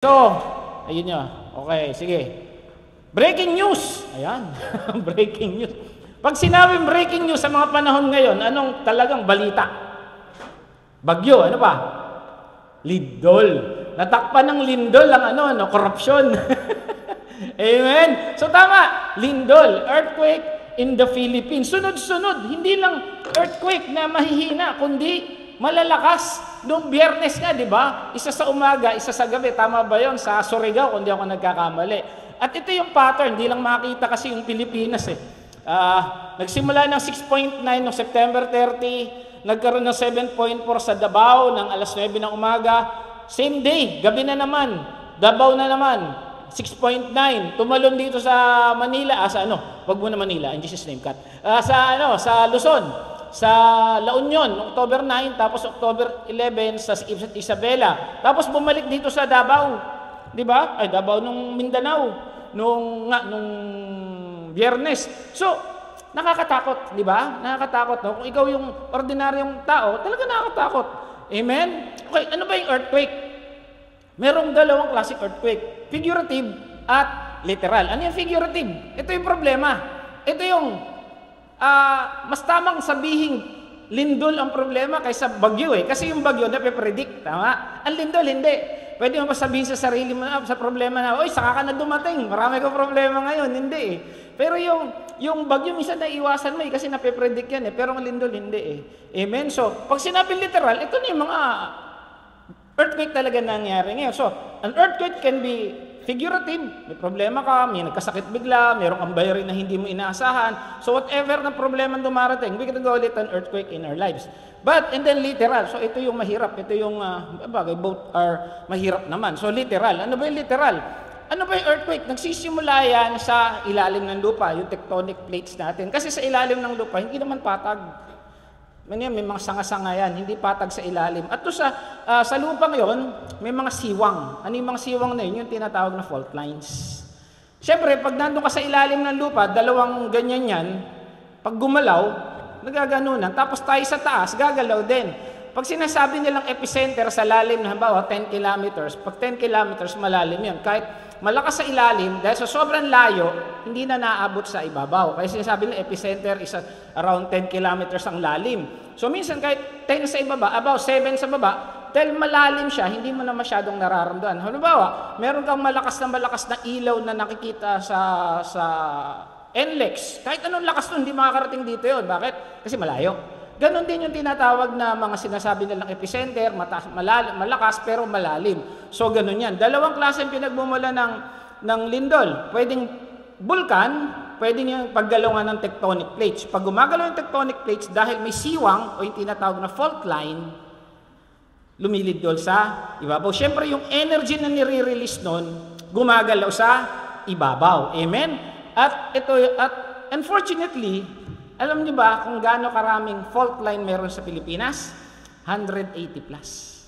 So, ayun nyo. Okay, sige. Breaking news. Ayan. Breaking news. Pag sinabing breaking news sa mga panahon ngayon, anong talagang balita? Bagyo, ano pa? Lindol. Natakpan ng lindol ang korupsyon. Amen. So tama, lindol, earthquake in the Philippines. Sunod-sunod, hindi lang earthquake na mahihina, kundi malalakas. Noong Biyernes nga, di ba? Isa sa umaga, isa sa gabi. Tama ba yon? Sa Surigao, kung di ako nagkakamali. At ito yung pattern, di lang makita kasi yung Pilipinas eh. Nagsimula ng 6.9 noong September 30, nagkaroon ng 7.4 sa Davao ng alas 9 ng umaga. Same day, gabi na naman, Davao na naman, 6.9. Tumalon dito sa Manila, wag mo na Manila, in Jesus name cut. Sa Luzon, sa La Union, October 9, tapos October 11 sa Isabela. Tapos bumalik dito sa Davao. 'Di ba? Ay Davao nung Mindanao nung Biyernes. So, nakakatakot, 'di ba? Nakakatakot, no? Kung ikaw yung ordinaryong tao, talaga nakakatakot. Amen. Okay, ano ba yung earthquake? Merong dalawang klaseng earthquake, figurative at literal. Ano yung figurative? Ito yung problema. Ito yung mas tamang sabihin lindol ang problema kaysa bagyo eh. Kasi yung bagyo nape-predict, tama? Ang lindol, hindi. Pwede mo pa sabihin sa sarili mo sa problema na, oy, saka ka na dumating, marami kang problema ngayon. Hindi eh. Pero yung bagyo minsan naiwasan mo eh, kasi nape-predict yan eh. Pero ang lindol, hindi eh. Amen? So, pag sinabi literal, ito na yung mga earthquake talaga nangyari ngayon. So, an earthquake can be figurative, may problema ka, may nagkasakit bigla, mayroong kang bayarin na hindi mo inaasahan. So whatever na problema dumarating, we can call it an earthquake in our lives. And then literal, so ito yung mahirap, ito yung, both are mahirap naman. So literal, ano ba yung literal? Ano ba yung earthquake? Nagsisimula yan sa ilalim ng lupa, yung tectonic plates natin. Kasi sa ilalim ng lupa, hindi naman patag. May mga sanga-sanga yan, hindi patag sa ilalim. At to sa lupa ngayon, may mga siwang. Ano yung mga siwang na yun? Yung tinatawag na fault lines. Siyempre, pag nandun ka sa ilalim ng lupa, dalawang ganyan yan, pag gumalaw, nagaganunan. Tapos tayo sa taas, gagalaw din. Pag sinasabi nilang epicenter sa lalim, halimbawa 10 kilometers, pag 10 kilometers, malalim yan. Kahit malakas sa ilalim, dahil sa sobrang layo, hindi na naaabot sa ibabaw. Kaya sinasabi ng epicenter is around 10 kilometers ang lalim. So minsan kahit 10 sa ibaba, about 7 sa baba, dahil malalim siya, hindi mo na masyadong nararamdaman. Halimbawa, meron kang malakas na ilaw na nakikita sa NLEX. Kahit anong lakas nun, hindi makakarating dito yun. Bakit? Kasi malayo. Ganon din yung tinatawag na mga sinasabi nilang epicenter, malakas pero malalim. So ganon yan. Dalawang klase yung pinagmumula ng lindol. Pwedeng bulkan, pwedeng yung paggalungan ng tectonic plates. Pag gumagalaw yung tectonic plates, dahil may siwang o yung tinatawag na fault line, lumilindol sa ibabaw. Siyempre yung energy na nire-release nun, gumagalaw sa ibabaw. Amen? At unfortunately, alam niyo ba kung gaano karaming fault line meron sa Pilipinas? 180 plus.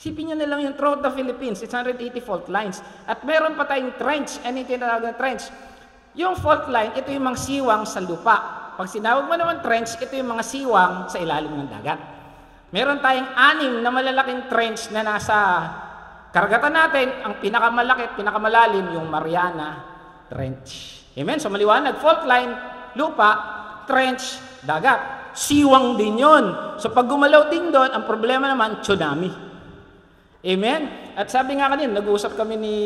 Isipin niyo na lang yung throughout the Philippines, it's 180 fault lines. At meron pa tayong trench, ano yung tinatawag na trench? Yung fault line, ito yung mga siwang sa lupa. Pag sinawag mo naman trench, ito yung mga siwang sa ilalim ng dagat. Meron tayong 6 na malalaking trench na nasa karagatan natin. Ang pinakamalaki at pinakamalalim, yung Mariana Trench. Amen? So maliwanag, fault line, lupa, trench, dagat. Siwang din yun. So pag gumalaw din doon, ang problema naman, tsunami. Amen? At sabi nga kanina, nag-uusap kami ni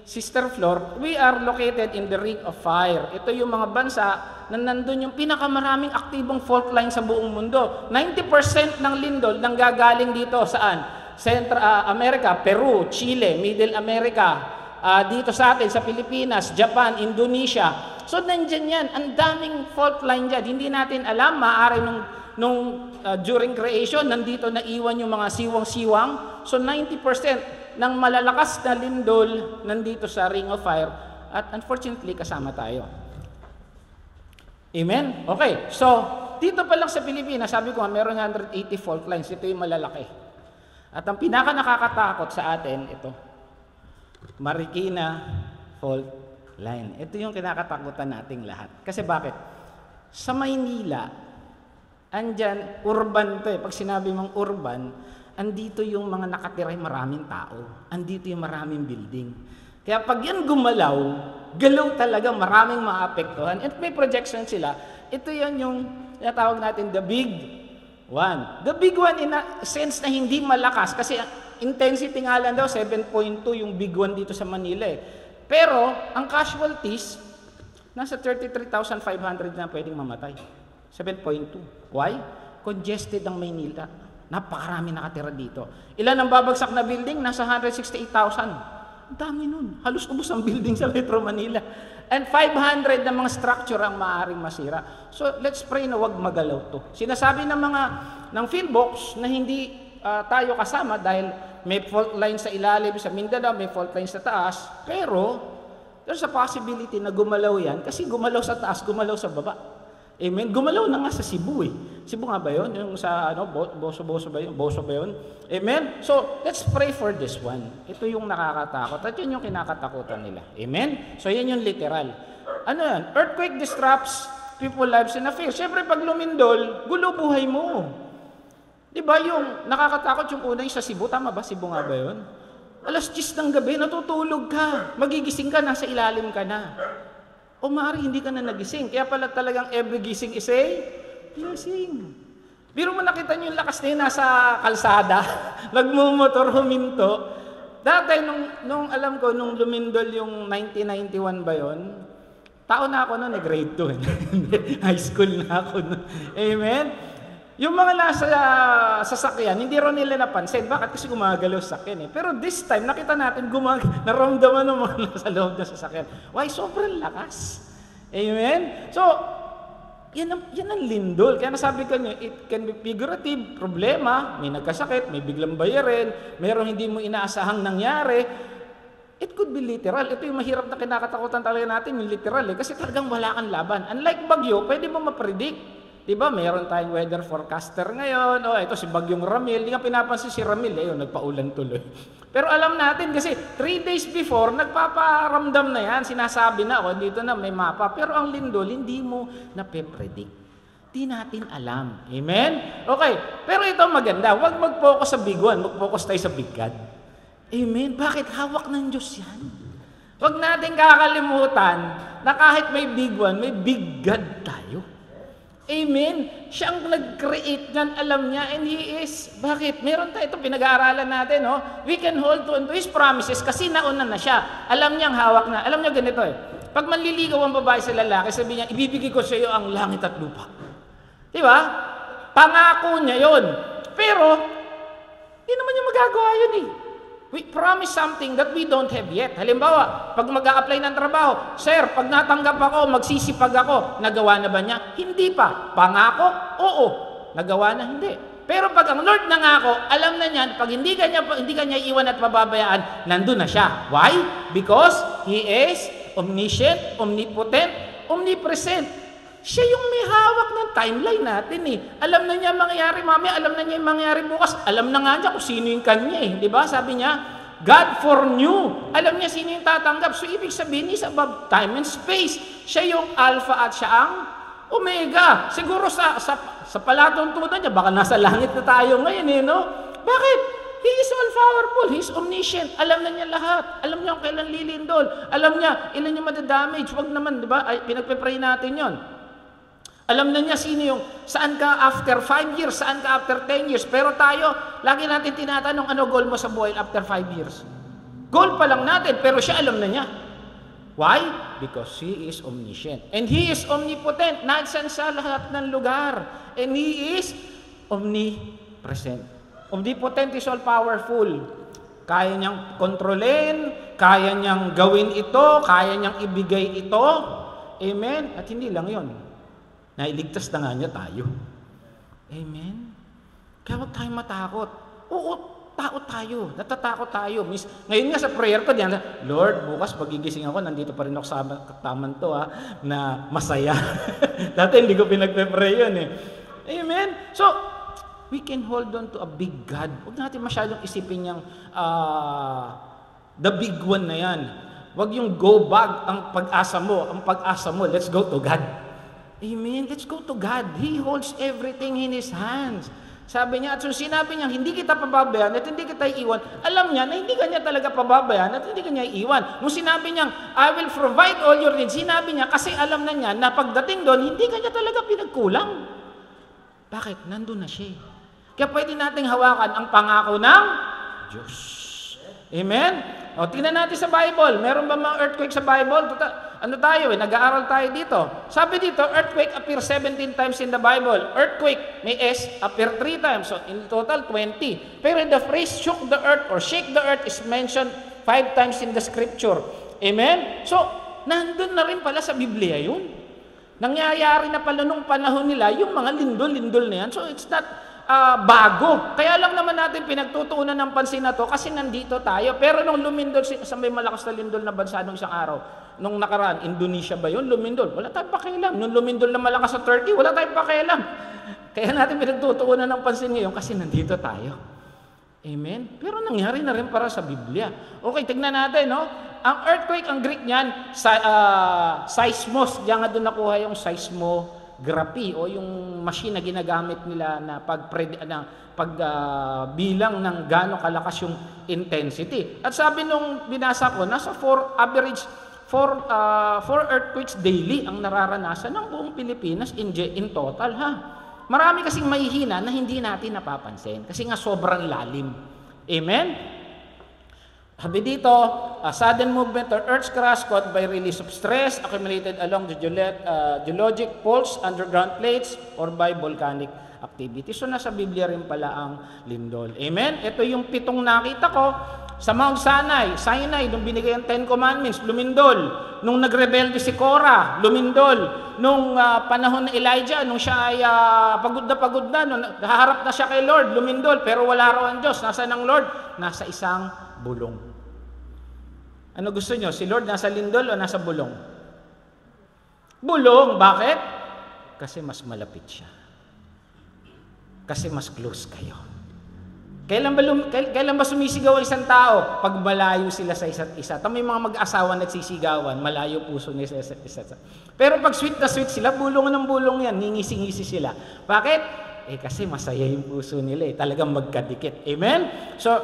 Sister Flor, we are located in the Ring of Fire. Ito yung mga bansa na nandun yung pinakamaraming aktibong fault line sa buong mundo. 90% ng lindol nanggagaling dito, saan? Central America, Peru, Chile, Middle America, dito sa atin, sa Pilipinas, Japan, Indonesia. So, nandyan yan. Ang daming fault line dyan. Hindi natin alam, maaari during creation, nandito naiwan yung mga siwang-siwang. So, 90% ng malalakas na lindol nandito sa Ring of Fire. At unfortunately, kasama tayo. Amen? Okay. So, dito pa lang sa Pilipinas, sabi ko, meron 180 fault lines. Ito yung malalaki. At ang pinaka nakakatakot sa atin, ito. Marikina Fault Line. Ito yung kinakatakutan nating lahat. Kasi bakit? Sa Maynila, andyan, urban to eh. Pag sinabi mong urban, andito yung mga nakatiray maraming tao. Andito yung maraming building. Kaya pag yan gumalaw, galaw talaga, maraming maapektuhan. At may projection sila. Ito yan yung tinatawag natin the big one. The big one in a sense na hindi malakas kasi intensity nga lang daw 7.2 yung big one dito sa Manila eh. Pero ang casualties nasa 33,500 na pwedeng mamatay. 7.2. Why? Congested ang Maynila. Napakarami nakatira dito. Ilan ang babagsak na building? Nasa 168,000. Ang dami nun. Halos ubos ang building sa Metro Manila. And 500 na mga structure ang maaaring masira. So, let's pray na wag magalaw to. Sinasabi ng Philbox na hindi tayo kasama dahil may fault line sa ilalim sa Mindanao, may fault line sa taas. Pero, there's a possibility na gumalaw yan kasi gumalaw sa taas, gumalaw sa baba. Amen. Gumalaw na nga sa Cebu eh. Cebu nga ba yun? Yung sa Boso ba yun? Boso ba yun? Amen. So, let's pray for this one. Ito yung nakakatakot at yun yung kinakatakutan nila. Amen. So, yan yung literal. Ano yan? Earthquake disrupts people lives and affairs. Siyempre, pag lumindol, gulo buhay mo. Diba yung nakakatakot yung una yung sa Cebu? Tama ba? Cebu nga ba yun? Alas 10 ng gabi, natutulog ka. Magigising ka, nasa ilalim ka na. O maaari hindi ka na nagising. Kaya pala talagang every gising is a blessing. Biro mo nakita niyo yung lakas na yun nasa kalsada, nagmumotor, huminto. Dati nung alam ko, nung lumindol yung 1991 ba yun, tao na ako noon, grade 2. High school na ako noon. Amen? Yung mga nasa sasakyan, hindi rin nila napansin. Bakit? Kasi gumagalaw sa sasakyan eh. Pero this time, nakita natin naramdaman ng mga nasa loob ng sasakyan. Why? Sobrang lakas. Amen? So, yan ang lindol. Kaya nasabi ko niyo, it can be figurative, problema, may nagkasakit, may biglang bayarin, mayroong hindi mo inaasahang nangyari. It could be literal. Ito yung mahirap na kinakatakutan talaga natin, yung literal eh. Kasi talagang wala kang laban. Unlike bagyo, pwede mo mapredict. Diba, meron tayong weather forecaster ngayon. O, ito si Bagyong Ramil. Hindi nga pinapansin si Ramil. Ayun, nagpaulan tuloy. Pero alam natin kasi 3 days before, nagpaparamdam na yan. Sinasabi na, dito na may mapa. Pero ang lindol, hindi mo nape-predict. Di natin alam. Amen? Okay. Pero ito maganda. Huwag mag-focus sa big one. Mag-focus tayo sa big God. Amen? Bakit? Hawak ng Diyos yan. Huwag natin kakalimutan na kahit may big one, may big God tayo. Amen. Siya ang nag-create niyan, alam niya, and He is. Bakit? Meron tayo itong pinag-aaralan natin, no? We can hold on to His promises kasi nauna na siya. Alam niyang hawak na. Alam niya ganito eh. Pag manliligaw ang babae sa lalaki, sabi niya, ibibigay ko sa iyo ang langit at lupa. Di ba? Pangako niya yon. Pero, hindi naman niya magagawa yun eh. We promise something that we don't have yet. Halimbawa, pag mag-a-apply ng trabaho, Sir, pag natanggap ako, magsisipag ako, nagawa na ba niya? Hindi pa. Pangako? Oo. Nagawa na? Hindi. Pero pag ang Lord nangako, alam na niyan, pag hindi kanya iwan at pababayaan, nandun na siya. Why? Because He is omniscient, omnipotent, omnipresent. Siya yung may hawak ng timeline natin eh. Alam na niya mangyayari mamaya, alam na niya yung mangyayari bukas. Alam na nga niya kung sino yung kanya eh. Di ba? Sabi niya, God foreknew. Alam niya sino yung tatanggap. So, ibig sabihin, is above time and space. Siya yung alpha at siya ang omega. Siguro sa palatuntunan niya, baka nasa langit na tayo ngayon eh, no? Bakit? He is all-powerful. He is omniscient. Alam na niya lahat. Alam niya kung kailan lilindol. Alam niya, ilan yung madadamage. Huwag naman, di ba? Ay, pinagpe-pray natin yon. Alam na niya sino yung, saan ka after 5 years, saan ka after 10 years. Pero tayo, lagi natin tinatanong, ano goal mo sa buhay after 5 years? Goal pa lang natin, pero siya alam na niya. Why? Because He is omniscient. And He is omnipotent. Nandiyan sa lahat ng lugar. And He is omnipresent. Omnipotent is all-powerful. Kaya niyang kontrolin, kaya niyang gawin ito, kaya niyang ibigay ito. Amen? At hindi lang yon. Nailigtas na nga niya tayo. Amen? Kaya huwag tayong matakot. Oo, tao tayo. Natatakot tayo. Ngayon nga sa prayer ko, diyan, Lord, bukas pagigising ako, nandito pa rin ako sa kataman to, na masaya. Dati hindi ko pinagpe-pray yun eh. Amen? So, we can hold on to a big God. Huwag natin masyadong isipin yung the big one na yan. Huwag yung go back ang pag-asa mo. Ang pag-asa mo, let's go to God. Amen. Let's go to God. He holds everything in His hands. Sabi niya, at so sinabi niya, hindi kita pababayaan at hindi kita iiwan. Alam niya na hindi kanya talaga pababayaan at hindi kanya iiwan. Nung sinabi niya, I will provide all your needs, sinabi niya, kasi alam na niya na pagdating doon, hindi kanya talaga pinagkulang. Bakit? Nandun na siya. Kaya pwede nating hawakan ang pangako ng Diyos. Amen? O, tingnan natin sa Bible. Meron ba mga earthquake sa Bible? Ano tayo nag-aaral tayo dito. Sabi dito, earthquake appear 17 times in the Bible. Earthquake, may S, appear 3 times. So, in total, 20. Pero the phrase shook the earth or shake the earth is mentioned 5 times in the scripture. Amen? So, nandun na rin pala sa Biblia yun. Nangyayari na pala nung panahon nila, yung mga lindol-lindol na yan. So, it's not bago. Kaya lang naman natin pinagtutuunan ng pansin na to kasi nandito tayo. Pero nung lumindol, sa may malakas na lindol na bansa nung isang araw, nung nakaraan, Indonesia ba yun? Lumindol. Wala tayong pakialam. Nung lumindol na malakas sa Turkey, wala tayong pakialam. Kaya natin pinagtutuunan ng pansin ngayon kasi nandito tayo. Amen? Pero nangyari na rin para sa Biblia. Okay, tignan natin, no? Ang earthquake, ang Greek niyan, seismos. Diyan nga doon nakuha yung seismography o yung machine na ginagamit nila na pagbilang ng gaano kalakas yung intensity. At sabi nung binasa ko, nasa 4 earthquakes daily ang nararanasan ng buong Pilipinas in total, ha? Marami kasing mahihina na hindi natin napapansin kasi nga sobrang lalim. Amen? Sabi dito, a sudden movement or earth's crust caused by release of stress accumulated along the geologic faults, underground plates, or by volcanic activity. So nasa Biblia rin pala ang lindol. Amen? Ito yung 7 nakita ko sa Mount Sinai, nung binigay ang 10 Commandments, lumindol. Nung nagrebelde si Korah, lumindol. Nung panahon ni Elijah, nung siya ay pagod na, nung haharap na siya kay Lord, lumindol. Pero wala raw ang Diyos. Nasaan ang Lord? Nasa isang bulong. Ano gusto nyo? Si Lord nasa lindol o nasa bulong? Bulong. Bakit? Kasi mas malapit siya. Kasi mas close kayo. Kailan ba sumisigaw ang isang tao? Pag malayo sila sa isa't isa. May mga mag-asawa nagsisigawan, malayo puso nila sa isa't isa. Pero pag sweet na sweet sila, bulong ng bulong yan, ngingisi-ngisi sila. Bakit? Kasi masaya yung puso nila. Talagang magkadikit. Amen? So,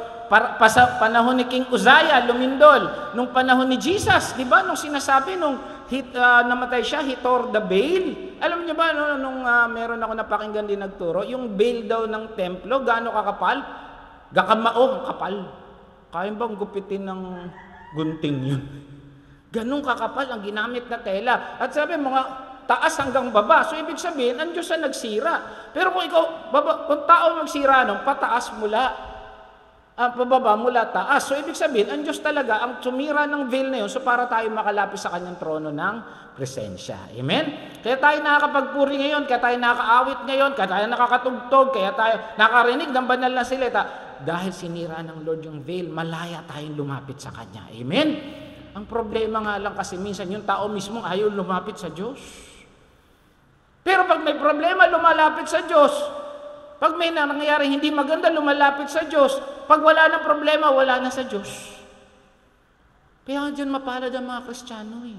sa panahon ni King Uzziah, lumindol. Nung panahon ni Jesus, di ba? Nung sinasabi, nung namatay siya, he tore the veil. Alam niyo ba, nung meron ako napakinggan din nagturo, yung veil daw ng templo, gaano kakapal? Gakamao, kapal. Kaya bang gupitin ng gunting yun? Ganun kakapal ang ginamit na tela. At sabi, mga taas hanggang baba. So, ibig sabihin, ang Diyos na nagsira. Pero kung ikaw, kung tao magsira nung pataas mula, pababa mula taas. So, ibig sabihin, ang Diyos talaga ang sumira ng veil na yun so para tayo makalapit sa kanyang trono ng presensya. Amen? Kaya tayo nakakapagpuri ngayon, kaya tayo nakakaawit ngayon, kaya tayo nakakatugtog, kaya tayo nakarinig ng banal na salita. Dahil sinira ng Lord yung veil, malaya tayong lumapit sa Kanya. Amen? Ang problema nga lang kasi minsan yung tao mismo ayaw lumapit sa Diyos. Pero pag may problema, lumalapit sa Diyos. Pag may nangyayari hindi maganda, lumalapit sa Diyos. Pag wala ng problema, wala na sa Diyos. Kaya dyan mapalad ang mga Kristiyano eh.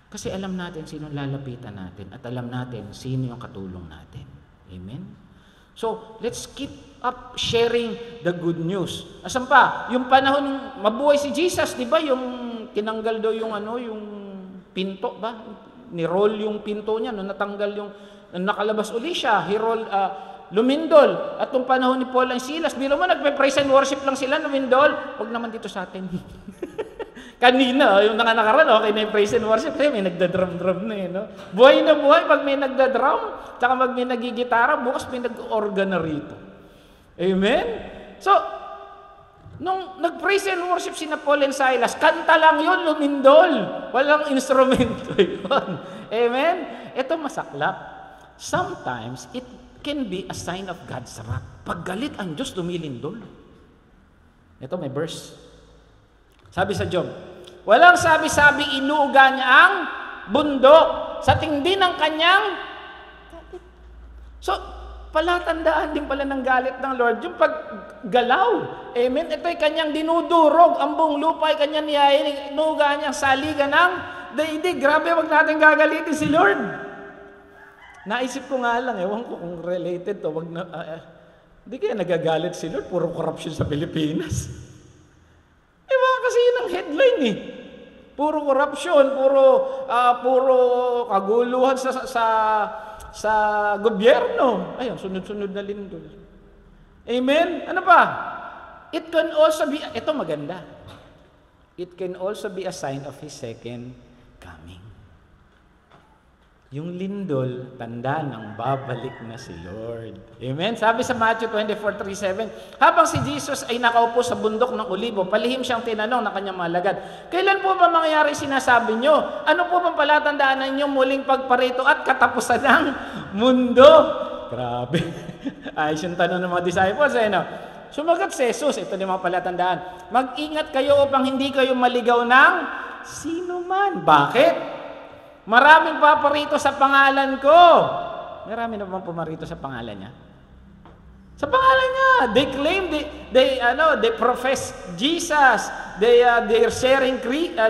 Kasi alam natin sino lalapitan natin at alam natin sino yung katulong natin. Amen? So, let's keep up sharing the good news. Asan pa? Yung panahon mabuhay si Jesus, di ba? Yung tinanggal daw yung yung pinto ba? Ni-roll yung pinto niya, no? Natanggal yung nakalabas uli siya, lumindol. At yung panahon ni Paul and Silas, biro mo, nagpe-praise and worship lang sila, lumindol. Huwag naman dito sa atin. Kanina, yung nakaraan, okay na yung praise and worship, may nagda-drum-drum na no? Buhay na buhay pag may nagda-drum, tsaka pag may nagigitara, bukas may nag-organ na rito. Amen? So, nung nag-praise and worship si Paul and Silas, kanta lang yun, lumindol. Walang instrumento yun. Amen? Ito masaklap. Sometimes, it can be a sign of God's wrath. Pag galit ang Diyos, lumilindol. Ito may verse. Sabi sa Job, walang sabi-sabi inuuga niya ang bundok sa tindi ng kanyang galit. So, palatandaan din pala ng galit ng Lord yung paggalaw. Amen? Ito'y kanyang dinudurog. Ang buong lupa ay kanyang niyayin. Inuuga niya saligan ng daigdig. Grabe, wag natin gagalitin si Lord. Naisip ko nga lang, ewan ko kung related to, wag na, hindi kaya nagagalit si Lord, puro corruption sa Pilipinas. Baka kasi yun ang headline eh. Puro corruption, puro kaguluhan sa gobyerno. Ayun, sunod-sunod na lindol. Amen? Ano pa? It can also be, ito maganda. It can also be a sign of His second coming. Yung lindol, tanda ng babalik na si Lord. Amen? Sabi sa Matthew 24:37, habang si Jesus ay nakaupo sa bundok ng Olibo, palihim siyang tinanong ng kanyang mga alagad, kailan po ba mangyayari sinasabi nyo? Ano po bang palatandaan ninyo muling pagparito at katapusan ng mundo? Grabe. Ayos yung tanong ng mga disciples. No? Sumagot si Jesus, ito yung mga palatandaan. Mag-ingat kayo upang hindi kayo maligaw ng sino man. Bakit? Maraming paparito sa pangalan ko. Marami na bang pumarito sa pangalan niya? Sa pangalan niya. They claim, they profess Jesus. They're sharing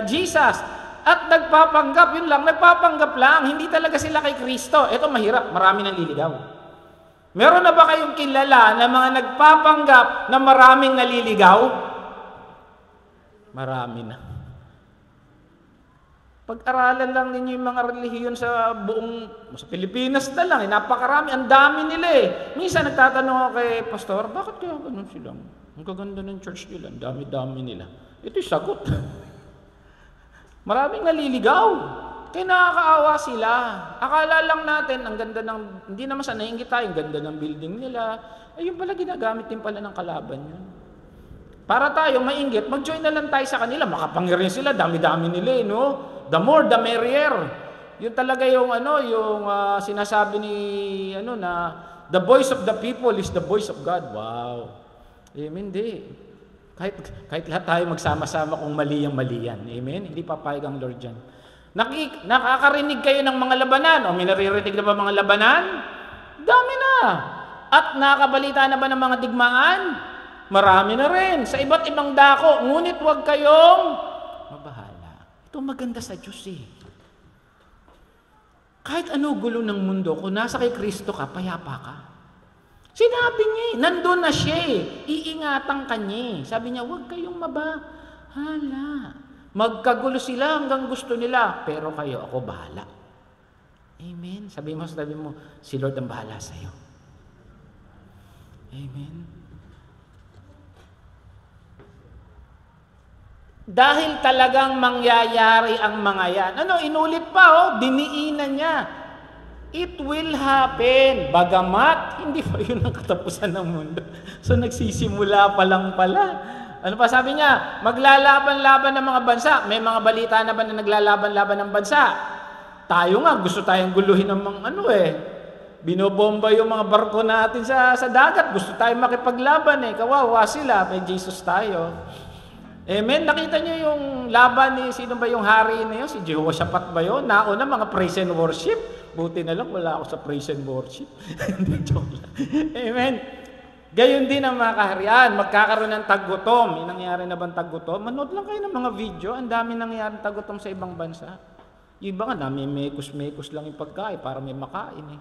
Jesus. At nagpapanggap, yun lang, nagpapanggap lang. Hindi talaga sila kay Kristo. Ito mahirap, marami nang liligaw. Meron na ba kayong kilala na mga nagpapanggap na maraming naliligaw? Marami na. Pag-aralan lang ninyo yung mga relihiyon sa Pilipinas na lang, napakarami, ang dami nila eh. Minsan nagtatanong ako kay Pastor, bakit kaya ganun sila? Ang gaganda ng church nila, ang dami-dami nila. Ito'y sagot. Maraming naliligaw. Kaya nakakaawa sila. Akala lang natin, ang ganda ng, hindi naman sa nainggit tayo, ang ganda ng building nila. Ayun pala, ginagamit din pala ng kalaban yun. Para tayo mainggit, mag-join na lang tayo sa kanila. Makapangyarihan sila, dami-dami nila eh, no? The more, the merrier. Yun talaga yung sinasabi ni na the voice of the people is the voice of God. Wow. Amen. Hindi. Kahit lahat tayo magsama-sama kung mali yan. Amen. Hindi papayag ang Lord diyan. Nakakarinig kayo ng mga labanan o may naririnig na ba mga labanan? Dami na. At nakakabalita na ba ng mga digmaan? Marami na rin. Sa iba't ibang dako. Ngunit huwag kayong mabahala. Ito maganda sa Diyos eh. Kahit ano gulo ng mundo, kung nasa kay Kristo ka, payapa ka. Sinabi niya eh, nandun na siya eh. Iingatan ka niya eh. Sabi niya, huwag kayong mabahala. Magkagulo sila hanggang gusto nila, pero kayo, ako bahala. Amen. Sabi mo, si Lord ang bahala sa'yo. Amen. Dahil talagang mangyayari ang mga yan. Inulit pa, diniinan niya. It will happen. Bagamat, hindi pa yun ang katapusan ng mundo. So, nagsisimula pa lang pala. Ano pa sabi niya? Maglalaban-laban ng mga bansa. May mga balita na ba na naglalaban-laban ng bansa? Tayo nga, gusto tayong guluhin ng mga binobomba yung mga barko natin sa dagat. Gusto tayong makipaglaban eh. Kawawa sila. May Jesus tayo. Amen. Nakita niyo yung laban ni sino ba yung hari na yun? Si Jehoshaphat ba yun? Nauna mga praise and worship. Buti na lang wala ako sa praise and worship. Joke lang. Amen. Gayon din ang mga kaharian. Magkakaroon ng taggutom. Yung nangyari na bang taggutom? Manood lang kayo ng mga video. Ang dami nangyari taggutom sa ibang bansa. Yung iba nga, dami mekos-mekos lang yung pagkain para may makain eh.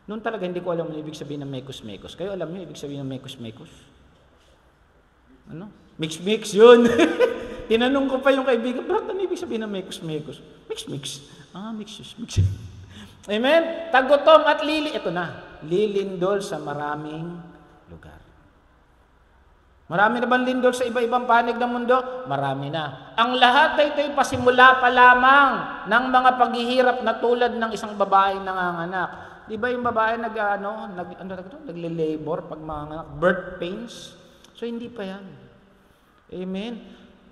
Noon talaga hindi ko alam ang ibig sabihin ng mekos-mekos. Kayo alam niyo ibig sabihin ng mekos-mekos? Mix-mix yun. Tinanong ko pa yung kaibigan, bro, ano ibig sabihin ng mekos-mekos? Mix-mix. Mix. Amen? Taggutom at ito na, lilindol sa maraming lugar. Marami na bang lindol sa iba-ibang panig ng mundo? Marami na. Ang lahat ay ito'y pasimula pa lamang ng mga paghihirap na tulad ng isang babaeng nanganganak. Di ba yung babae nagle-labor pag mga birth pains? So hindi pa yan. Amen.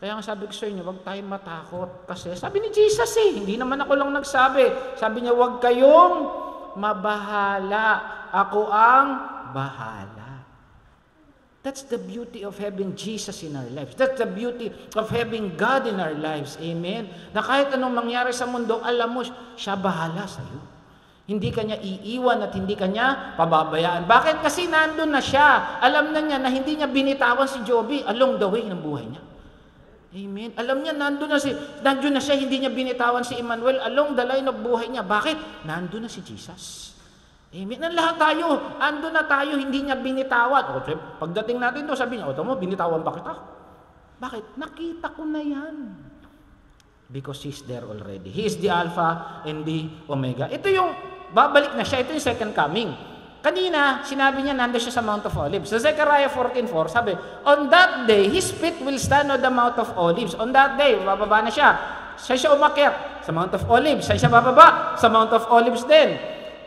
Kaya nga sabi ko sa inyo, huwag tayong matakot. Kasi sabi ni Jesus hindi naman ako lang nagsabi. Sabi niya, huwag kayong mabahala. Ako ang bahala. That's the beauty of having Jesus in our lives. That's the beauty of having God in our lives. Amen. Na kahit anong mangyari sa mundo, alam mo, siya bahala sa iyo. Hindi kanya iiwan at hindi kanya pababayaan. Bakit? Kasi nandun na siya. Alam na niya na hindi niya binitawan si Joby along the way ng buhay niya. Amen. Alam niya, nandun na siya, hindi niya binitawan si Emmanuel along the line of buhay niya. Bakit? Nandun na si Jesus. Amen. Ang lahat tayo, ando na tayo, hindi niya binitawan. O, pagdating natin doon, sabi niya, o, mo, binitawan ba kita? Bakit? Nakita ko na yan. Because He's there already. He is the Alpha and the Omega. Ito yung, babalik na siya, ito yung second coming. Kanina, sinabi niya, nando siya sa Mount of Olives. Sa Zechariah 14:4, sabi, on that day, His feet will stand on the Mount of Olives. On that day, bababa na siya. Siya umakyat sa Mount of Olives. Siya bababa sa Mount of Olives din.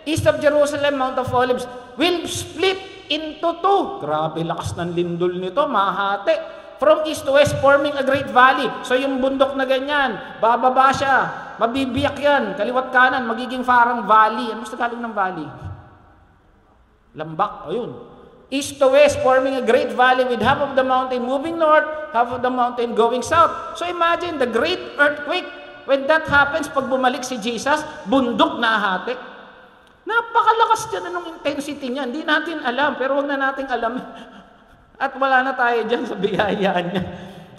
East of Jerusalem, Mount of Olives, will split into two. Grabe, lakas ng lindol nito, mahati. From east to west, forming a great valley. So yung bundok na ganyan, bababa siya, mabibiyak yan, kaliwat kanan, magiging parang valley. Ano sa Tagalog ng valley? Lambak, ayun. East to west, forming a great valley with half of the mountain moving north, half of the mountain going south. So imagine the great earthquake. When that happens, pag bumalik si Jesus, bundok na hati. Napakalakas dyan anong intensity niya. Hindi natin alam, pero wag na nating alam. At wala na tayo dyan sa biyayaan niya.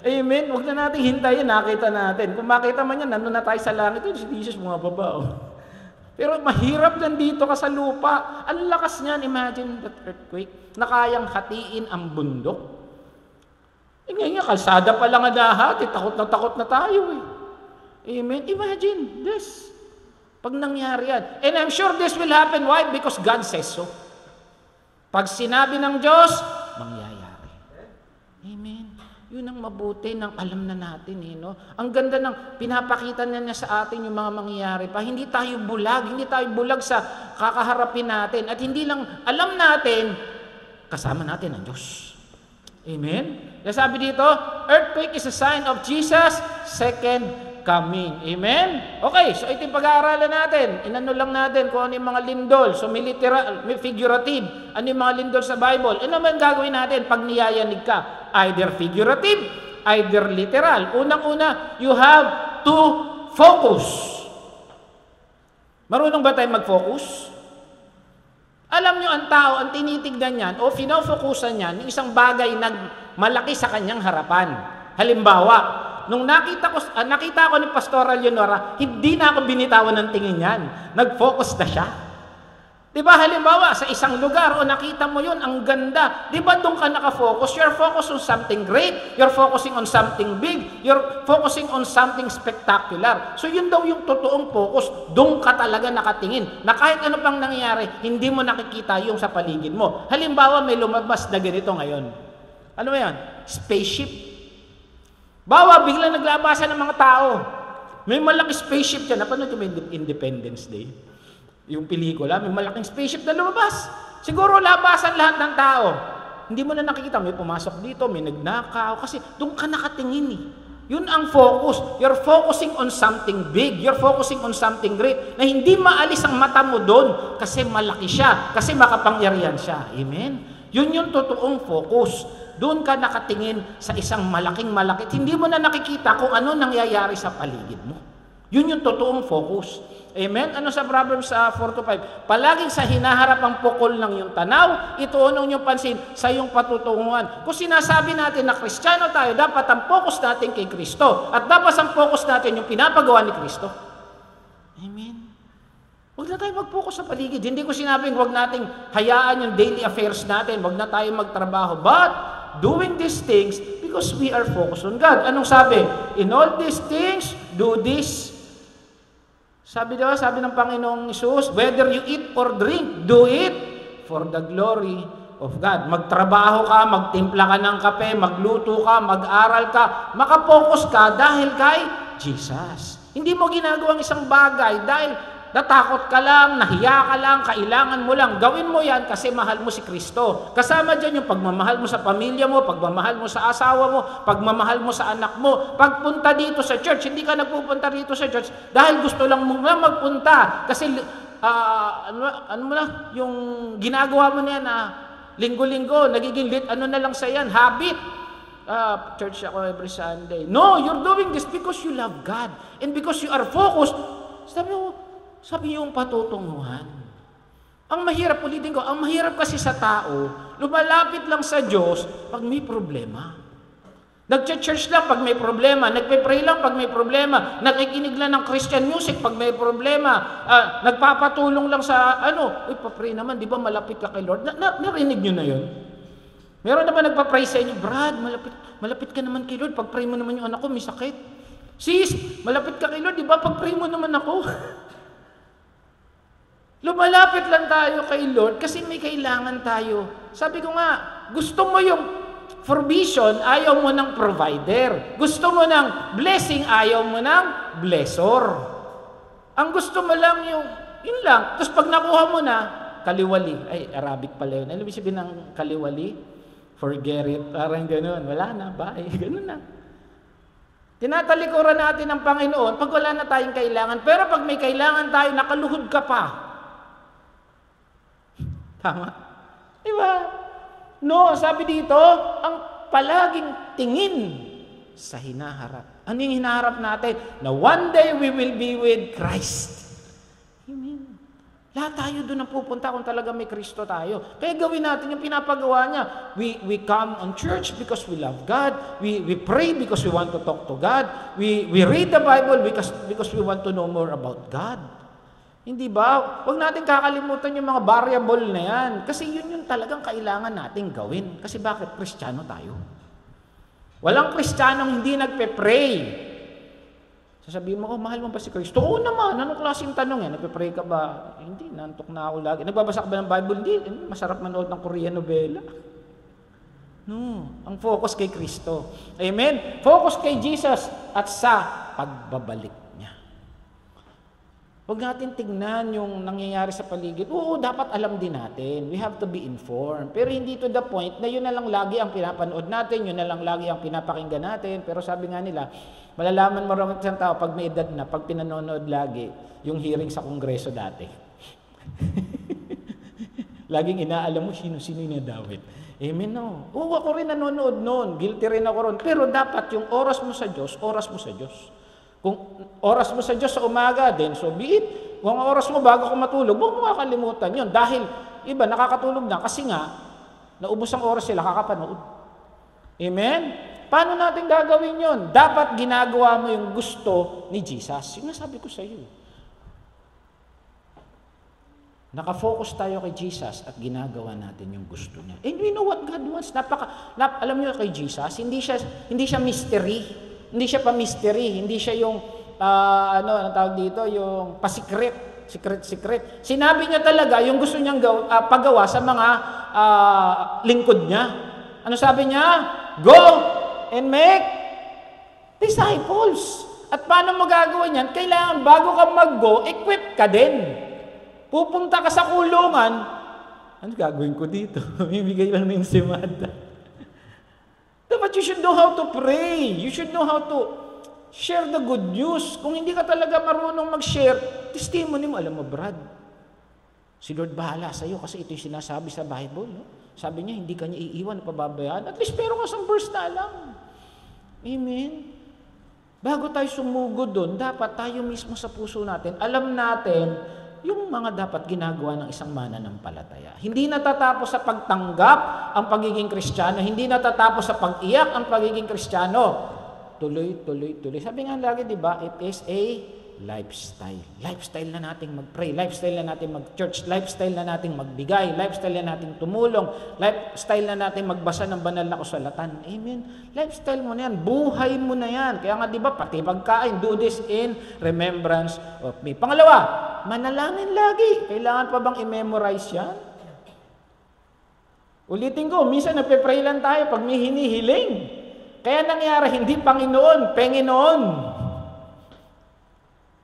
Amen? Huwag na natin hintayin, nakita natin. Kung makita man yan, nandun na tayo sa langit, si Jesus mga baba. Pero mahirap nandito ka sa lupa. Ang lakas niyan, imagine that earthquake, na kayang hatiin ang bundok. Ngayon, kalsada pa lang adahati, takot na tayo eh. Amen? Imagine this. Pag nangyari yan. And I'm sure this will happen. Why? Because God says so. Pag sinabi ng Diyos, mangyayari. Amen. Yun ang mabuti ng alam na natin. No? Ang ganda ng pinapakita niya sa atin yung mga mangyayari pa. Hindi tayo bulag sa kakaharapin natin. At hindi lang alam natin, kasama natin ang Diyos. Amen? Kaya sabi dito, earthquake is a sign of Jesus' second coming. Amen? Okay, so ito yung pag-aaralan natin. Inano lang natin kung ano yung mga lindol. So, literal, figurative. Ano yung mga lindol sa Bible? Ano naman gagawin natin pag niyayanig ka? Either figurative, either literal. Unang-una, you have to focus. Marunong ba tayo mag-focus? Alam nyo, ang tao, ang tinitignan niyan, o finofocusan niyan, yung isang bagay na malaki sa kanyang harapan. Halimbawa, nung nakita ko ni Pastora Leonora, hindi na ako binitawan ng tingin niyan. Nag-focus na siya. Diba, halimbawa, sa isang lugar, o nakita mo yun, ang ganda. Diba doon ka nakafocus? You're focused on something great. You're focusing on something big. You're focusing on something spectacular. So yun daw yung totoong focus. Doon ka talaga nakatingin. Na kahit ano pang nangyayari, hindi mo nakikita yung sa paligid mo. Halimbawa, may lumabas na ganito ngayon. Ano yan? Spaceship. Bawa, biglang naglabasan ng mga tao. May malaking spaceship dyan. Napanood yung Independence Day? Yung pelikula, may malaking spaceship na lumabas. Siguro labasan lahat ng tao. Hindi mo na nakikita, may pumasok dito, may nagnakaw. Kasi doon ka nakatingin eh. Yun ang focus. You're focusing on something big. You're focusing on something great. Na hindi maalis ang mata mo doon kasi malaki siya. Kasi makapangyarihan siya. Amen? Yun yung totoong focus. Doon ka nakatingin sa isang malaking malaki. Hindi mo na nakikita kung ano nangyayari sa paligid mo. Yun yung totoong focus. Amen? Ano sa Proverbs 4-5? Palaging sa hinaharap ang pukol ng iyong tanaw, ituunong yung pansin sa iyong patutunguhan. Kung sinasabi natin na Kristiyano tayo, dapat ang focus natin kay Kristo. At dapat ang focus natin yung pinapagawa ni Kristo. Amen? Huwag na tayo mag-focus sa paligid. Hindi ko sinabing huwag nating hayaan yung daily affairs natin. Huwag na tayo magtrabaho. But, doing these things because we are focused on God. Anong sabi? In all these things, do this. Sabi ng Panginoong Hesus, whether you eat or drink, do it for the glory of God. Magtrabaho ka, magtimpla ka ng kape, magluto ka, mag-aral ka, makapokus ka dahil kay Jesus. Hindi mo ginagawang isang bagay dahil natakot ka lang, nahiya ka lang, kailangan mo lang. Gawin mo yan kasi mahal mo si Kristo. Kasama dyan yung pagmamahal mo sa pamilya mo, pagmamahal mo sa asawa mo, pagmamahal mo sa anak mo. Pagpunta dito sa church, hindi ka nagpupunta dito sa church dahil gusto lang mo na magpunta. Kasi, ano mo na, yung ginagawa mo na yan, linggo-linggo, nagiging ano na lang sa yan, habit. Church ako every Sunday. No, you're doing this because you love God. And because you are focused, sabi yung patutunguhan. Ang mahirap, ulitin ko, ang mahirap kasi sa tao, lumalapit lang sa Diyos pag may problema. Nag-church lang pag may problema, nagpe-pray lang pag may problema, nakikinig lang ng Christian music pag may problema, nagpapatulong lang sa pa-pray naman, di ba malapit ka kay Lord? Narinig nyo na yun? Meron naman nagpa-pray sa inyo, Brad, malapit ka naman kay Lord, pag-pray mo naman yung anak ko, may sakit. Sis, malapit ka kay Lord, di ba pag-pray mo naman ako? Lumalapit lang tayo kay Lord kasi may kailangan tayo. Sabi ko nga, gusto mo yung provision, ayaw mo ng provider. Gusto mo ng blessing, ayaw mo ng blessor. Ang gusto mo lang yun lang. Tapos pag nakuha mo na, kaliwali. Ay, Arabic pala yun. Ano ibig sabihin ng kaliwali? Forget it. Parang gano'n. Wala na. Bye. Gano'n na. Tinatalikuran natin ang Panginoon pag wala na tayong kailangan. Pero pag may kailangan tayo, nakaluhod ka pa. Tama? Diba? No, sabi dito, ang palaging tingin sa hinaharap. Ano yung hinaharap natin? Na one day we will be with Christ. Amen. Lahat tayo doon ang pupunta kung talaga may Kristo tayo. Kaya gawin natin yung pinapagawa niya. We come on church because we love God. We pray because we want to talk to God. We read the Bible because we want to know more about God. Hindi ba? Huwag natin kakalimutan yung mga variable na yan. Kasi yun yung talagang kailangan nating gawin. Kasi bakit? Kristiyano tayo. Walang Kristiyanong hindi nagpe-pray. Sasabihin mo, mahal mo ba si Kristo? Oo naman. Anong klaseng tanong yan? Nagpe-pray ka ba? Hindi, nantok na ako lagi. Nagbabasa ka ba ng Bible? Hindi. Masarap manood ng Korean novela. No. Ang focus kay Kristo. Amen? Focus kay Jesus at sa pagbabalik. Huwag natin tignan yung nangyayari sa paligid. Oo, dapat alam din natin. We have to be informed. Pero hindi to the point na yun na lang lagi ang pinapanood natin, yun na lang lagi ang pinapakinggan natin. Pero sabi nga nila, malalaman mo rin isang tao pag may edad na, pag pinanonood lagi, yung hearing sa kongreso dati. Laging inaalam mo sino-sino yung nadawit. Amen, no? Oo, ako rin nanonood noon. Guilty rin ako ron. Pero dapat yung oras mo sa Diyos, oras mo sa Diyos. Kung oras mo sa Diyos sa umaga, then so be it. Kung oras mo bago ka matulog, huwag mo makakalimutan yun. Dahil iba, nakakatulog na kasi nga, naubos ang oras sila, kakapanood. Amen? Paano natin gagawin yun? Dapat ginagawa mo yung gusto ni Jesus. Yung nasabi ko sa iyo. Nakafocus tayo kay Jesus at ginagawa natin yung gusto niya. And we know what God wants. Alam niyo kay Jesus, hindi siya mystery. Hindi siya pa-mystery, hindi siya yung, anong tawag dito, yung pa-secret, secret. Sinabi niya talaga yung gusto niyang paggawa sa mga lingkod niya. Ano sabi niya? Go and make disciples. At paano mo gagawin yan? Kailangan bago ka mag-go, equip ka din. Pupunta ka sa kulungan, ano gagawin ko dito? Mimigay lang ng simada. But you should know how to pray. You should know how to share the good news. Kung hindi ka talaga marunong mag-share, testimony mo, alam mo, Brad, si Lord bahala sa iyo kasi ito yung sinasabi sa Bible. No? Sabi niya, hindi ka niya iiwan, pababayaan. At least pero nga isang verse na lang. Amen? Bago tayo sumugod doon, dapat tayo mismo sa puso natin, alam natin yung mga dapat ginagawa ng isang mananampalataya. Hindi natatapos sa pagtanggap ang pagiging Kristiyano. Hindi natatapos sa pag-iyak ang pagiging Kristiyano. Tuloy. Sabi nga lagi, di ba, it is a lifestyle. Lifestyle na nating mag-pray, lifestyle na nating mag-church, lifestyle na nating magbigay, lifestyle na nating tumulong, lifestyle na nating magbasa ng banal na kasulatan. Amen? Lifestyle mo na yan. Buhay mo na yan. Kaya nga, di ba, pati pagkain, do this in remembrance of me. Pangalawa, manalangin lagi. Kailangan pa bang i-memorize yan? Ulitin ko, minsan nagpe-pray lang tayo pag may hinihiling. Kaya nangyari, hindi Panginoon, Panginoon.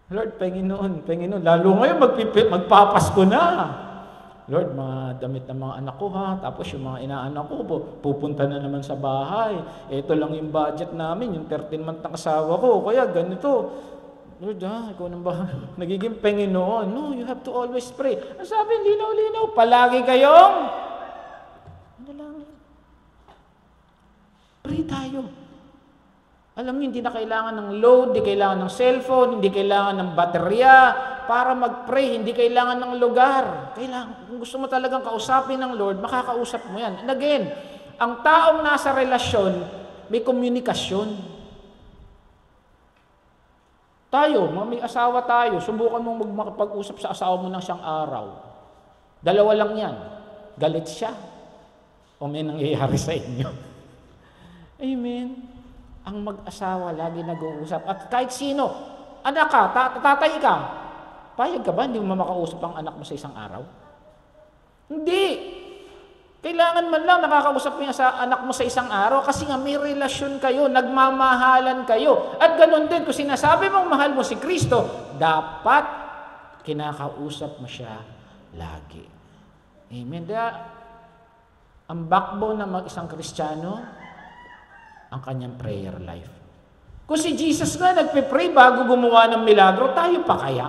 Lord, Panginoon. Lalo ngayon, magpapasko na. Lord, mga damit ng mga anak ko ha. Tapos yung mga inaanak ko, pupunta na naman sa bahay. Ito lang yung budget namin, yung 13 month ng asawa ko. Kaya ganito. Lord, ikaw nang bahala. Nagiging Panginoon. No, you have to always pray. Ang sabi, linaw-linaw, palagi kayong manalangin. Pray tayo. Alam niyo, hindi na kailangan ng load, hindi kailangan ng cellphone, hindi kailangan ng baterya para mag-pray, hindi kailangan ng lugar. Kung gusto mo talagang kausapin ng Lord, makakausap mo yan. And again, ang taong nasa relasyon, may komunikasyon. Tayo, may asawa tayo, subukan mong makipag-usap sa asawa mo ng siyang araw. Dalawa lang yan. Galit siya. O may nangyayari sa inyo. Amen. Ang mag-asawa lagi nag-uusap. At kahit sino, anak ka, tatay ka, payag ka ba hindi mo makausap ang anak mo sa isang araw? Hindi. Kailangan man lang nakakausap mo sa anak mo sa isang araw kasi nga may relasyon kayo, nagmamahalan kayo. At ganun din, kung sinasabi mong mahal mo si Kristo, dapat kinakausap mo siya lagi. Amen. Ang backbone ng mag-isang Kristiyano, ang kanyang prayer life. Kung si Jesus nga nagpe-pray bago gumawa ng milagro, tayo pa kaya?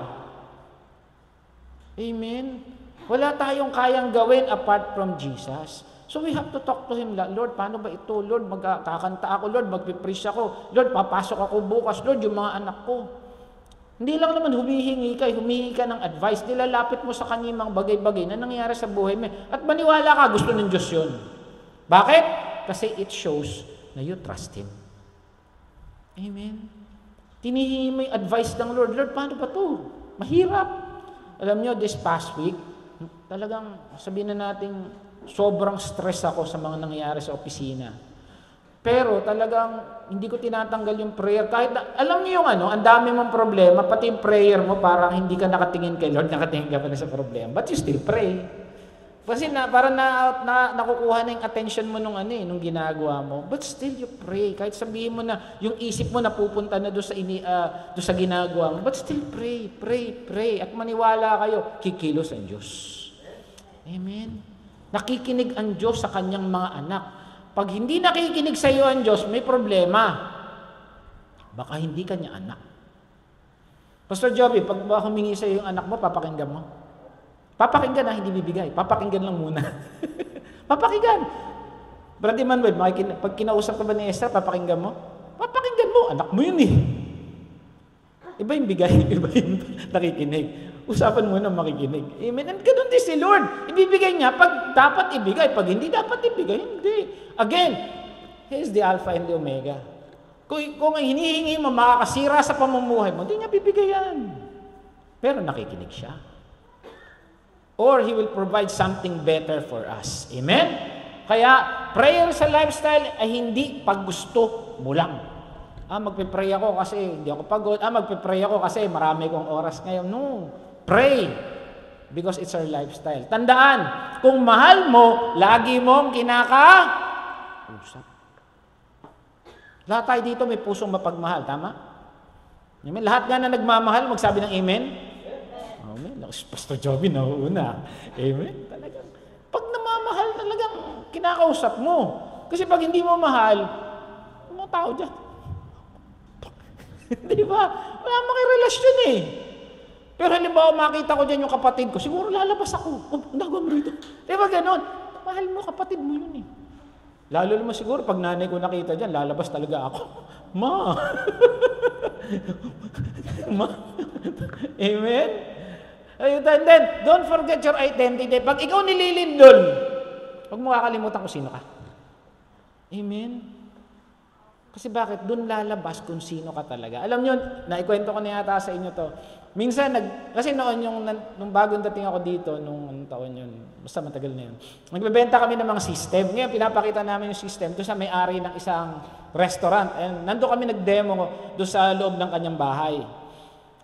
Amen. Wala tayong kayang gawin apart from Jesus. So we have to talk to Him, Lord, paano ba ito? Lord, magkakanta ako. Lord, magpipreach ako. Lord, papasok ako bukas. Lord, yung mga anak ko. Hindi lang naman humihingi ka ng advice. Nilalapit mo sa Kanya mga bagay-bagay na nangyayari sa buhay mo. At maniwala ka, gusto ng Diyos yun. Bakit? Kasi it shows na you trust Him. Amen. Tinihingi mo yung advice ng Lord. Lord, paano ba ito? Mahirap. Alam nyo, this past week, talagang sabihin na natin sobrang stress ako sa mga nangyayari sa opisina. Pero talagang hindi ko tinatanggal yung prayer. Kahit alam niyo yung ang dami mong problema, pati yung prayer mo parang hindi ka nakatingin kay Lord, nakatingin ka pa na sa problema. But you still pray. Kasi parang nakukuha na yung attention mo nung ginagawa mo. But still you pray. Kahit sabihin mo na yung isip mo napupunta na doon sa ginagawa mo. But still pray, pray, pray. At maniwala kayo, kikilos ang Diyos. Amen. Nakikinig ang Diyos sa kanyang mga anak. Pag hindi nakikinig sa iyo ang Diyos, may problema. Baka hindi kanya anak. Pastor Joby, pag humingi sa iyo yung anak mo, papakinggan mo? Papakinggan na, hindi bibigay. Papakinggan lang muna. Papakinggan. Brother Manuel, pag kinausap ka ba ni Esther, papakinggan mo? Papakinggan mo. Anak mo yun eh. Iba yung bigay, iba yung nakikinig. Usapan mo na makikinig. Amen. And ganun din si Lord. Ibibigay niya pag dapat ibigay. Pag hindi dapat ibigay, hindi. Again, He is the Alpha and the Omega. Kung hinihingi mo, makakasira sa pamumuhay mo, hindi niya bibigay yan. Pero nakikinig siya. Or He will provide something better for us. Amen? Kaya, prayer sa lifestyle ay hindi pag gusto mo lang. Magpe-pray ako kasi hindi ako pagod. Magpe-pray ako kasi marami kong oras ngayon. No. Pray. Because it's our lifestyle. Tandaan, kung mahal mo, lagi mong kinakausap. Lahat tayo dito may pusong mapagmahal. Tama? Amen? Lahat nga na nagmamahal, magsabi ng amen? Amen. Pastor Joby, nauuna. Amen. Talagang, pag namamahal, talagang kinakausap mo. Kasi pag hindi mo mahal, mga tao dyan. Di ba? Wala makirelasyon eh. Pero halimbawa, makita ko dyan yung kapatid ko, siguro lalabas ako. Nagawa mo rito. Di ba ganon? Mahal mo, kapatid mo yun eh. Lalo naman siguro, pag nanay ko nakita dyan, lalabas talaga ako. Ma! Ma! Amen? And then, don't forget your identity. Pag ikaw nililindol, huwag mo kakalimutan kung sino ka. Amen? Kasi bakit? Doon lalabas kung sino ka talaga. Alam nyo, naikwento ko na yata sa inyo to. Minsan, kasi noon, nung bagong dating ako dito, nung taon yun, basta matagal na yun, nagbebenta kami ng mga system. Ngayon, pinapakita namin yung system doon sa may-ari ng isang restaurant. And nandun kami nag-demo doon sa loob ng kanyang bahay.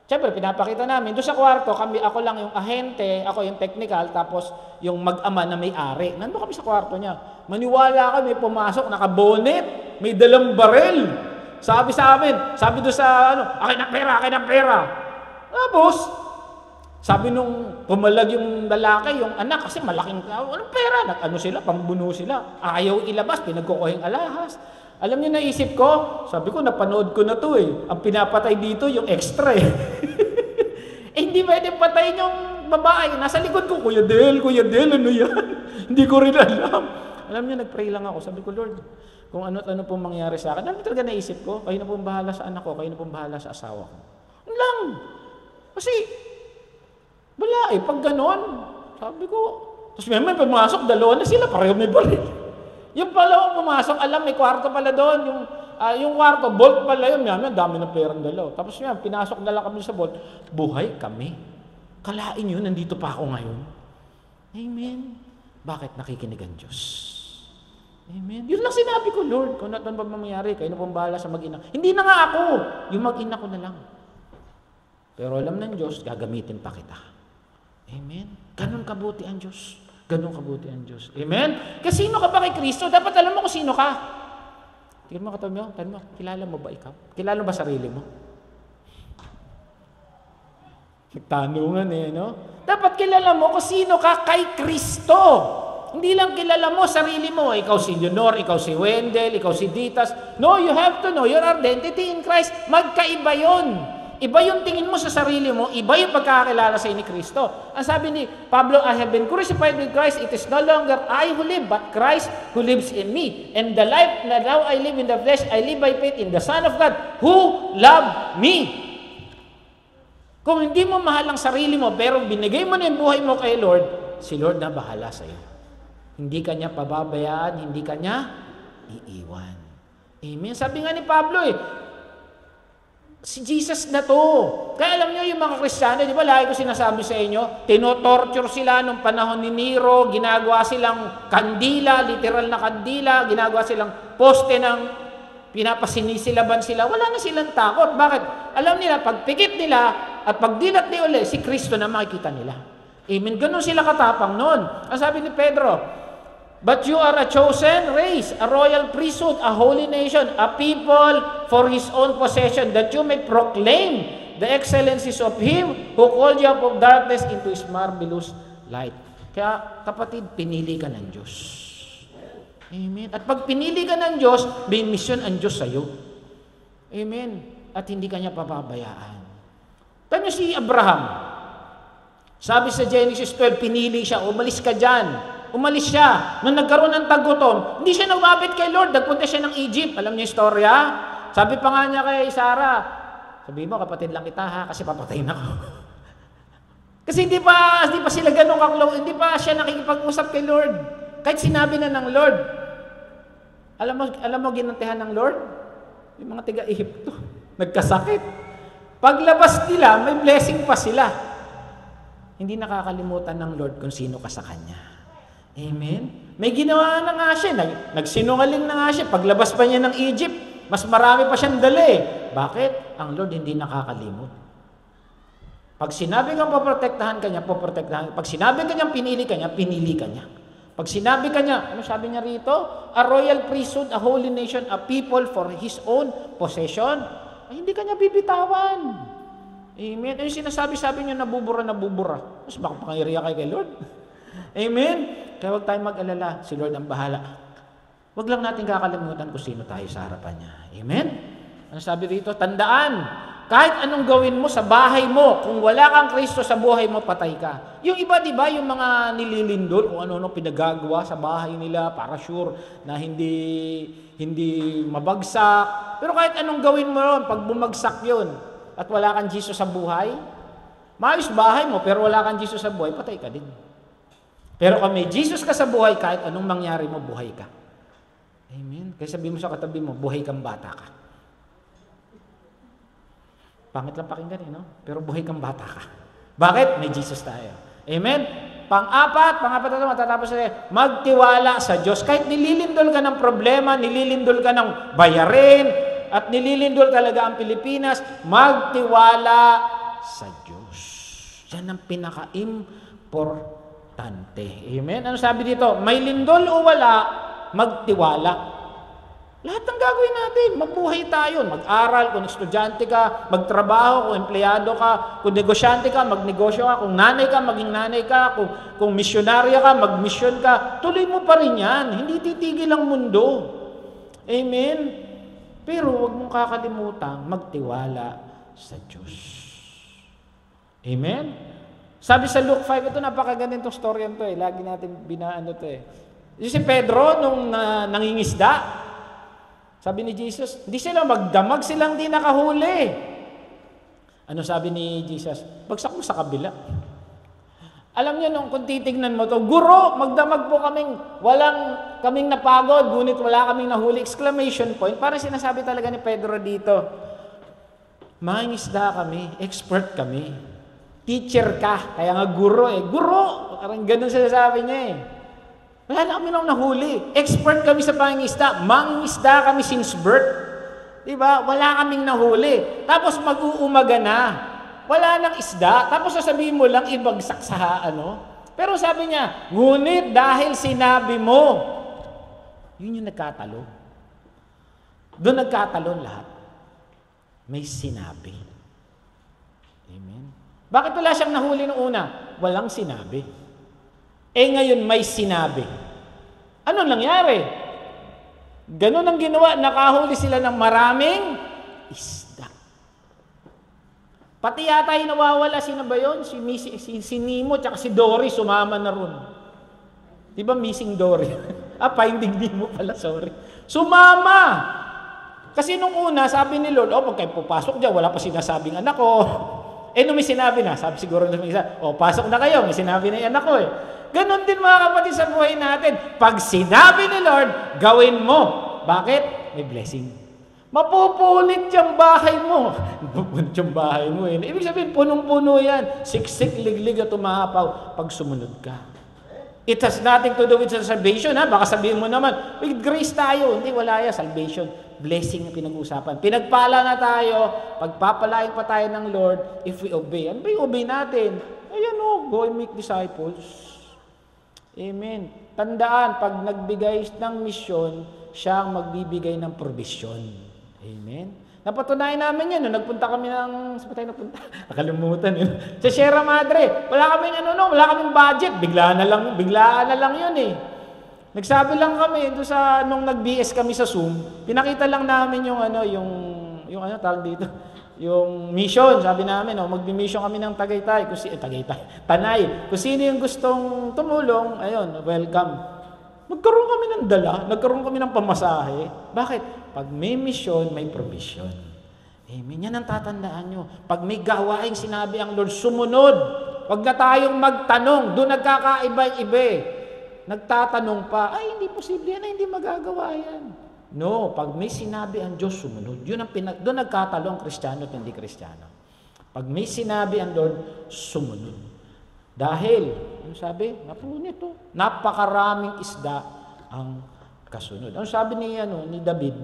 Siyempre, pinapakita namin. Doon sa kwarto, ako lang yung ahente, ako yung technical, tapos yung mag-ama na may-ari. Nandun kami sa kwarto niya. Maniwala kami, pumasok, nakabonet, may dalang barel. Sabi sa amin, sabi doon sa, akin ang pera. Tapos, sabi nung pumalag yung lalaki, yung anak, kasi malaking, anong pera? Nag-ano sila, pambuno sila. Ayaw ilabas, pinagkukuhing alahas. Alam niyo, naisip ko, sabi ko, napanood ko na to eh. Ang pinapatay dito, yung extra eh. Hindi pwede patayin yung babae. Nasa likod ko, Kuya Del, ano yan? Hindi ko rin alam. Alam niyo, nag-pray lang ako. Sabi ko, Lord, kung ano pong mangyari sa akin. Alam niyo talaga naisip ko, kayo na pong bahala sa anak ko, kayo na pong bahala sa asawa ko. Ano lang. Kasi, wala eh. Pag ganon, sabi ko, tapos may pumasok, dalawa na sila, pareho may baril. Yung pala pumasok, alam, may kwarto pala doon. Yung kwarto, vault pala yun. Yan, dami ng perang dalaw. Tapos yan, pinasok na lang kami sa vault. Buhay kami. Kalain yun, nandito pa ako ngayon. Amen. Bakit nakikinig ang Diyos? Amen. Yun lang sinabi ko, Lord, kung ano ba mangyayari, kayo na pong bahala sa mag-ina. Hindi na nga ako, yung mag-ina ko na lang. Pero alam ng Diyos, gagamitin pa kita. Amen. Ganon kabuti ang Diyos. Ganon kabuti ang Diyos. Amen? Kasi sino ka ba kay Kristo? Dapat alam mo kung sino ka. Tingnan mo, katabi mo, tanong mo, kilala mo ba ikaw? Kilala mo ba sarili mo? Nagtanungan no? Dapat kilala mo kung sino ka kay Kristo. Hindi lang kilala mo sarili mo. Ikaw si Leonor, ikaw si Wendell, ikaw si Ditas. No, you have to know your identity in Christ. Magkaiba yun. Iba yung tingin mo sa sarili mo, iba yung pagkakakilala sa ni Kristo. Ang sabi ni Pablo, I have been crucified with Christ. It is no longer I who live, but Christ who lives in me. And the life that now I live in the flesh, I live by faith in the Son of God who loved me. Kung hindi mo mahal ang sarili mo, pero binigay mo na yung buhay mo kay Lord, si Lord na bahala sa iyo. Hindi ka niya pababayaan, hindi ka niya iiwan. Amen. Sabi nga ni Pablo si Jesus na to. Kaya alam niyo yung mga Kristiyano, di ba lagi ko sinasabi sa inyo, tinotorture sila nung panahon ni Nero, ginagawa silang kandila, literal na kandila, ginagawa silang poste ng pinapasinisilaban sila. Wala na silang takot. Bakit? Alam nila, pag pikit nila at pag dilat ni uli, si Kristo na makikita nila. Amen. Ganun sila katapang noon. Ang sabi ni Pedro, but you are a chosen race, a royal priesthood, a holy nation, a people for His own possession, that you may proclaim the excellencies of Him who called you out of darkness into His marvelous light. Kaya, kapatid, pinili ka ng Diyos. Amen. At pag pinili ka ng Diyos, may mission ang Diyos sa iyo. Amen. At hindi ka niya papabayaan. Tanyo si Abraham. Sabi sa Genesis 12, pinili siya, umalis ka dyan. Umalis siya. Nung nagkaroon ng tagutom, hindi siya lumapit kay Lord. Nagpunta siya ng Egypt. Alam niyo yung storya? Sabi pa nga niya kay Sarah, sabi mo, kapatid lang kita ha, kasi papatayin ako. Kasi hindi pa sila ganun kaklo, hindi pa siya nakikipag-usap kay Lord. Kahit sinabi na ng Lord. Alam mo ginantihan ng Lord? Yung mga tiga-Ehipto. Nagkasakit. Paglabas nila, may blessing pa sila. Hindi nakakalimutan ng Lord kung sino ka sa Kanya. Amen? May ginawa na nga siya. Nagsinungaling na nga siya. Paglabas pa niya ng Egypt, mas marami pa siyang dali. Bakit? Ang Lord hindi nakakalimot. Pag sinabi kang poprotektahan ka niya, poprotektahan. Pag sinabi ka niyang pinili ka niya, pinili ka niya. Pag sinabi ka niya, ano sabi niya rito? A royal priesthood, a holy nation, a people for His own possession. Ay, hindi ka niya bibitawan. Amen? Ay, sinasabi-sabi niya, nabubura. Mas baka pangiriya kay Lord. Amen? Kaya huwag tayong mag-alala. Si Lord ang bahala. Huwag lang natin kakalimutan kung sino tayo sa harapan niya. Amen? Ano sabi rito? Tandaan, kahit anong gawin mo sa bahay mo, kung wala kang Kristo sa buhay mo, patay ka. Yung iba, di ba, yung mga nililindol, kung ano-ano pinagagawa sa bahay nila para sure na hindi mabagsak. Pero kahit anong gawin mo ron, pag bumagsak yun, at wala kang Jesus sa buhay, maayos bahay mo, pero wala kang Jesus sa buhay, patay ka din. Pero kung may Jesus ka sa buhay, kahit anong mangyari mo, buhay ka. Amen? Kaya sabihin mo sa katabi mo, buhay kang bata ka. Pangit lang pakinggan no? Pero buhay kang bata ka. Bakit? May Jesus tayo. Amen? Pang-apat na matatapos na magtiwala sa Diyos. Kahit nililindol ka ng problema, nililindol ka ng bayarin, at nililindol talaga ang Pilipinas, magtiwala sa Diyos. Yan ang pinaka-importante. Amen? Ano sabi dito? May lindol o wala, magtiwala. Lahat ng gagawin natin, mabuhay tayo. Mag-aral, kung estudyante ka, magtrabaho, kung empleyado ka, kung negosyante ka, magnegosyo ka, kung nanay ka, maging nanay ka, kung misyonarya ka, magmisyon ka, tuloy mo pa rin yan. Hindi titigil ang mundo. Amen? Pero huwag mong kakalimutan, magtiwala sa Diyos. Amen? Sabi sa Luke 5, ito napakaganda itong story to lagi natin binaan to Yung si Pedro, nung nangingisda, sabi ni Jesus, hindi sila magdamag, silang di nakahuli. Ano sabi ni Jesus? Bagsak mo sa kabila. Alam niyo nung kung titignan mo to, guro, magdamag po kaming napagod, ngunit wala kaming nahuli, exclamation point. Parang sinasabi talaga ni Pedro dito, mangingisda kami, expert kami. Teacher ka, kaya nga guro eh. Guro! Parang ganun sinasabi niya eh. Wala na kami nang nahuli. Expert kami sa pangingisda. Mangingisda kami since birth. Diba? Wala kaming nahuli. Tapos mag-uumaga na. Wala nang isda. Tapos sasabihin mo lang ibagsak sa Pero sabi niya, ngunit dahil sinabi mo, yun yung nagkatalo. Doon nagkatalon lahat. May sinabi. Amen. Bakit wala siyang nahuli noong una? Walang sinabi. Ngayon may sinabi. Ano nangyari? Ganun ang ginawa. Nakahuli sila ng maraming isda. Pati yata yung nawawala, sino ba yun? Si Nemo, tsaka si Dory, sumama na ron. Di ba missing Dory? Finding Nemo pala, sorry. Sumama! Kasi nung una, sabi ni Lord, pag kayo pupasok dyan, wala pa sinasabing anak ko. Nung may sinabi na, sabi siguro ng isa, pasok na kayo, may sinabi na yung anak ko eh. Ganon din mga kapatid sa buhay natin. Pag sinabi ni Lord, gawin mo. Bakit? May blessing. Mapupunit yung bahay mo. Mapupunit yung bahay mo eh. Ibig sabihin, punong-puno yan. Siksik, liglig at umahapaw pag sumunod ka. It has nothing to do with salvation, ha? Baka sabihin mo naman, with grace tayo. Hindi, wala yan. Salvation, blessing na pinag-usapan. Pinagpala na tayo, pagpapalain pa tayo ng Lord if we obey. Ano ba yung obey natin? Ayan go and make disciples. Amen. Tandaan, pag nagbigay ng misyon, siya ang magbibigay ng provision. Amen. Napatunayan namin yan. Nagpunta kami ng... Saan tayo napunta? Nakalimutan yun. Sa Sierra Madre. Wala kaming budget. Biglaan na lang yun eh. Nagsabi lang kami doon nung nag-BS kami sa Zoom, pinakita lang namin yung tawag dito, yung mission. Sabi namin, magbi-mission kami ng Tagaytay. Tanay. Kung sino yung gustong tumulong, ayun, welcome. Nagkaroon kami ng dala, nagkaroon kami ng pamasahe. Bakit? Pag may mission, may provision. Amen. Yan ang tatandaan nyo. Pag may gawaing sinabi ang Lord, sumunod. Huwag na tayong magtanong. Doon nagkakaiba-iba. Nagtatanong pa, hindi posible yan, hindi magagawa yan. No, pag may sinabi ang Diyos, sumunod. Doon nagkatalo ang Kristiyano at hindi Kristiyano. Pag may sinabi ang Lord, sumunod. Dahil, sabi, napakaraming isda ang kasunod. Ano sabi ni David?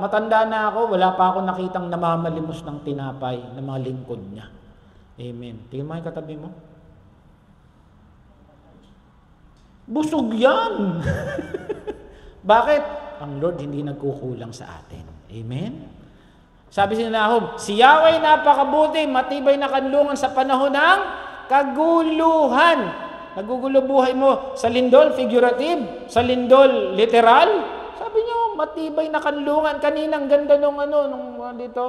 Matanda na ako, wala pa ako nakitang namamalimos ng tinapay ng mga lingkod niya. Amen. Tingnan mo yung katabi mo. Busog yan! Bakit? Ang Lord hindi nagkukulang sa atin. Amen? Sabi si Nahum, si Yahweh napakabuti, matibay na kanlungan sa panahon ng kaguluhan. Nagugulo buhay mo sa lindol, figurative, sa lindol, literal. Sabi niyo, matibay na kanlungan. Kaninang ganda nung dito,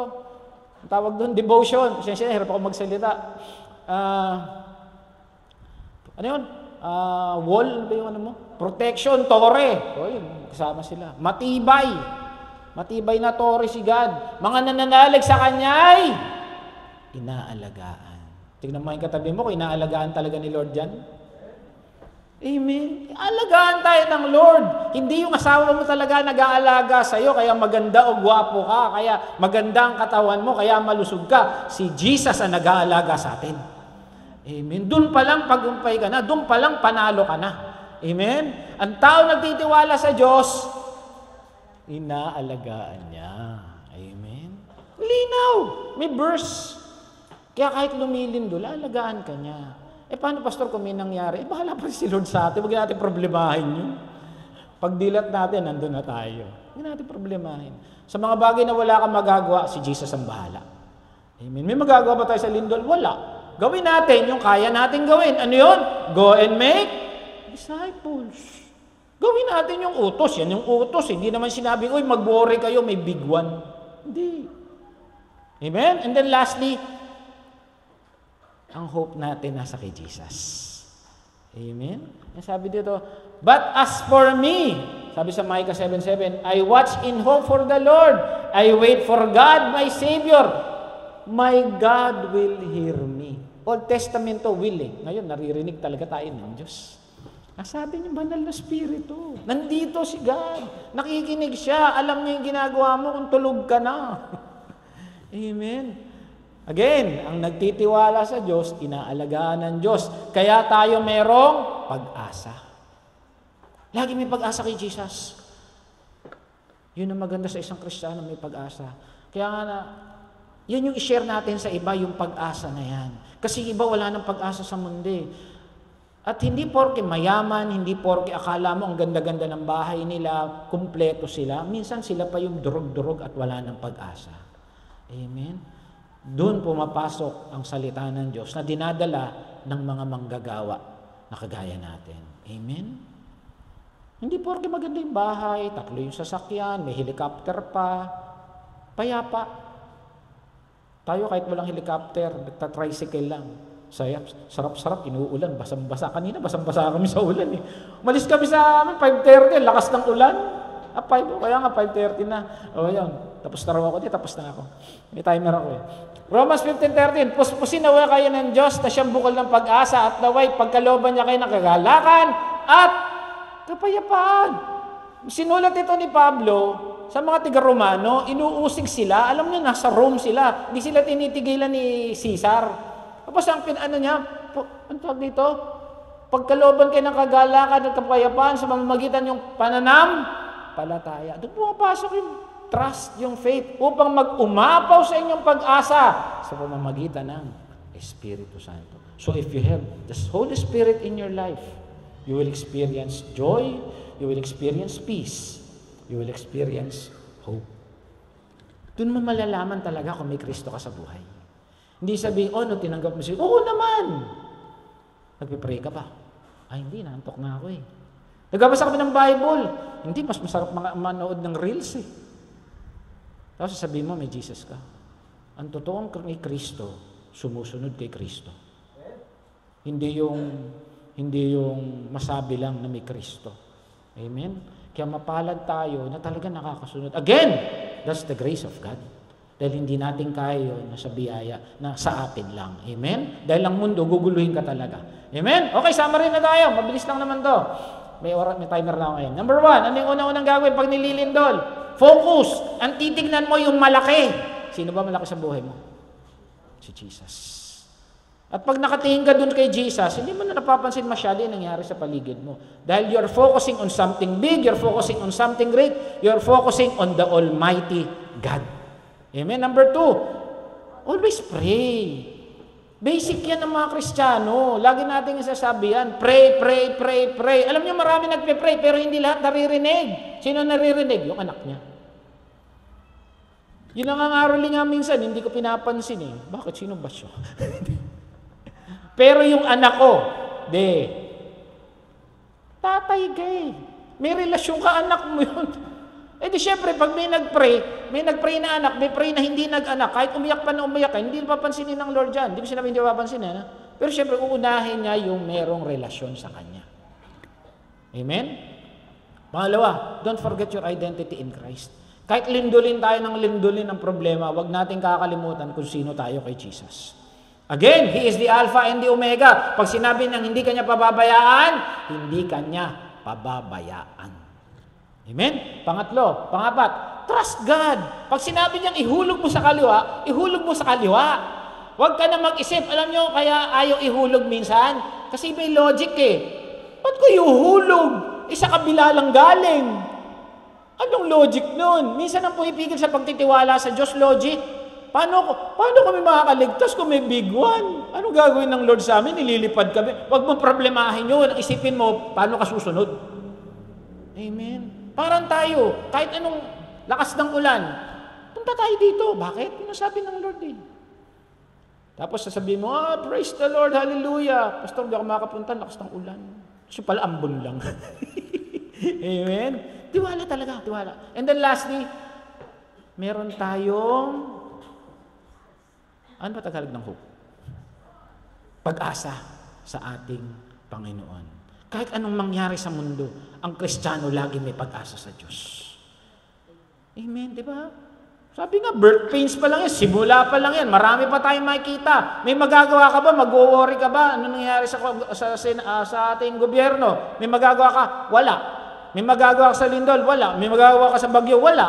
tawag doon, devotion. Siyempre, hirap ako magsalita. Wall, ano ba yung protection, tore. Kasama sila. Matibay. Matibay na tore si God. Mga nananalig sa Kanya'y inaalagaan. Tignan mo yung katabi mo, kung inaalagaan talaga ni Lord dyan. Amen. Alagaan tayo ng Lord. Hindi yung asawa mo talaga nag-aalaga sa'yo, kaya maganda o gwapo ka, kaya maganda ang katawan mo, kaya malusog ka. Si Jesus ang nag-aalaga sa atin. Amen. Doon pa lang pagumpay ka na, doon pa lang panalo ka na. Amen. Ang tao nagtitiwala sa Diyos, inaalagaan niya. Amen. Linaw. May verse. Kaya kahit lumilindol, alagaan ka niya. Paano, Pastor, kung may nangyari? Bahala pa si Lord sa atin. Huwag natin problemahin yun. Pag dilat natin, nandun na tayo. Huwag natin problemahin. Sa mga bagay na wala kang magagawa, si Jesus ang bahala. Amen. May magagawa ba tayo sa lindol? Wala. Gawin natin yung kaya natin gawin. Ano yun? Go and make disciples. Gawin natin yung utos. Yan yung utos. Hindi naman sinabing, mag-worry kayo, may big one. Hindi. Amen? And then lastly, ang hope natin nasa kay Jesus. Amen? Sabi dito, but as for me, sabi sa Micah 7:7, I watch in hope for the Lord. I wait for God, my Savior. My God will hear me. Old Testamento will eh. Ngayon, naririnig talaga tayo ng Diyos. Sabi niya, banal na spirito. Nandito si God. Nakikinig siya. Alam niya yung ginagawa mo kung tulog ka na. Amen. Again, ang nagtitiwala sa Diyos, inaalagaan ng Diyos. Kaya tayo merong pag-asa. Lagi may pag-asa kay Jesus. Yun ang maganda sa isang Kristiyano, may pag-asa. Kaya nga na, yan yung i-share natin sa iba, yung pag-asa na yan. Kasi iba wala ng pag-asa sa mundo. At hindi porke mayaman, hindi porke akala mo ang ganda-ganda ng bahay nila, kumpleto sila. Minsan sila pa yung durog-durog at wala ng pag-asa. Amen? Doon pumapasok ang salita ng Diyos na dinadala ng mga manggagawa na kagaya natin. Amen? Hindi porke maganda yung bahay, 3 yung sasakyan, may helicopter pa, payapa. Tayo kahit walang helicopter, nagta-tricycle lang. Sarap-sarap, inuulan, basang-basa. Kanina, basang-basa kami sa ulan eh. Umalis kami sa 5:30, lakas ng ulan. Kaya nga 5:30 na. O yun, tapos na raw ako, tapos na ako. May timer ako eh. Romans 15:13, puspusin naway kayo ng Diyos na siyang bukal ng pag-asa at naway pagkalooban niya kayo ng kagalakan at kapayapaan. Sinulat ito ni Pablo sa mga tiga-Romano, inuusig sila. Alam niyo, nasa Rome sila. Hindi sila tinitigilan ni Caesar. Tapos ang ang tawag dito, pagkalooban kayo ng kagalakan at kapayapaan sa mamamagitan yung pananampalataya. Doon pumapasok yung trust, yung faith, upang mag-umapaw sa inyong pag-asa sa pamamagitan ng Espiritu Santo. So if you have the Holy Spirit in your life, you will experience joy, you will experience peace, you will experience hope. Doon mo malalaman talaga kung may Kristo ka sa buhay. Hindi sabihin, no, tinanggap mo siya. Oo naman. Nagpipray ka pa. Ay, hindi, naantok na ako eh. Nagbabasa kami ng Bible. Hindi, mas masarap manood ng reels eh. Tapos sasabihin mo, may Jesus ka. Ang totoong may Kristo, sumusunod kay Kristo. Hindi yung masabi lang na may Kristo. Amen? Kaya mapalad tayo na talaga nakakasunod. Again, that's the grace of God. Dahil hindi natin kaya yun na sa biyaya na sa atin lang. Amen? Dahil ang mundo, guguluhin ka talaga. Amen? Okay, summary na tayo. Mabilis lang naman to. May timer na ako ngayon. Number 1, ano yung unang-unang gagawin pag nililindol? Focus. Ang titignan mo yung malaki. Sino ba malaki sa buhay mo? Si Jesus. At pag nakatingin ka dun kay Jesus, hindi mo na napapansin masyado yung nangyari sa paligid mo. Dahil you're focusing on something big, you're focusing on something great, you're focusing on the Almighty God. Amen? Number 2, always pray. Basic yan ng mga Kristiyano. Lagi natin isasabi yan. Pray, pray, pray, pray. Alam niyo, marami nagpe-pray, pero hindi lahat naririnig. Sino naririnig? Yung anak niya. Yun ang nangaroli nga minsan, hindi ko pinapansin eh. Bakit? Sino ba siya? Pero yung anak ko, tatay gay. May relasyon ka, anak mo yun. Eh di syempre, pag may nag-pray na anak, may pray na hindi nag-anak, kahit umiyak pa na umiyak ka, hindi papansinin ng Lord dyan. Hindi mo sinabi hindi papansinin. Pero syempre, uunahin niya yung merong relasyon sa Kanya. Amen? Pangalawa, don't forget your identity in Christ. Kahit lindulin tayo ng lindulin ng problema, wag natin kakalimutan kung sino tayo kay Jesus. Again, He is the Alpha and the Omega. Pag sinabi ng hindi Kanya pababayaan, hindi Kanya pababayaan. Amen? Pangapat, trust God. Pag sinabi niyang ihulog mo sa kaliwa, ihulog mo sa kaliwa. Huwag ka na mag-isip. Alam niyo, kaya ayaw ihulog minsan? Kasi may logic eh. Ba't ko ihulog? Sa kabila lang galing. Anong logic nun? Minsan ang pumipigil sa pagtitiwala sa Diyos, logic. Paano kami makakaligtas kung may big one? Ano gagawin ng Lord sa amin? Nililipad kami. Huwag mong problemahin yun. Isipin mo, paano ka susunod? Amen. Parang tayo, kahit anong lakas ng ulan, punta tayo dito. Bakit? Yun ang sabi ng Lord eh. Tapos sasabihin mo, praise the Lord, hallelujah. Pastor, hindi ako makapunta, lakas ng ulan. So pala, ambon lang. Amen? Tiwala talaga, tiwala. And then lastly, meron tayong, ano ba Tagalog ng hope? Pag-asa sa ating Panginoon. Kahit anong mangyari sa mundo, ang Kristiyano lagi may pag-asa sa Diyos. Amen, di ba? Sabi nga, birth pains pa lang yan, simula pa lang yan, marami pa tayong makikita. May magagawa ka ba? Mag-worry ka ba? Ano nangyayari sa ating gobyerno? May magagawa ka? Wala. May magagawa ka sa lindol? Wala. May magagawa ka sa bagyo? Wala.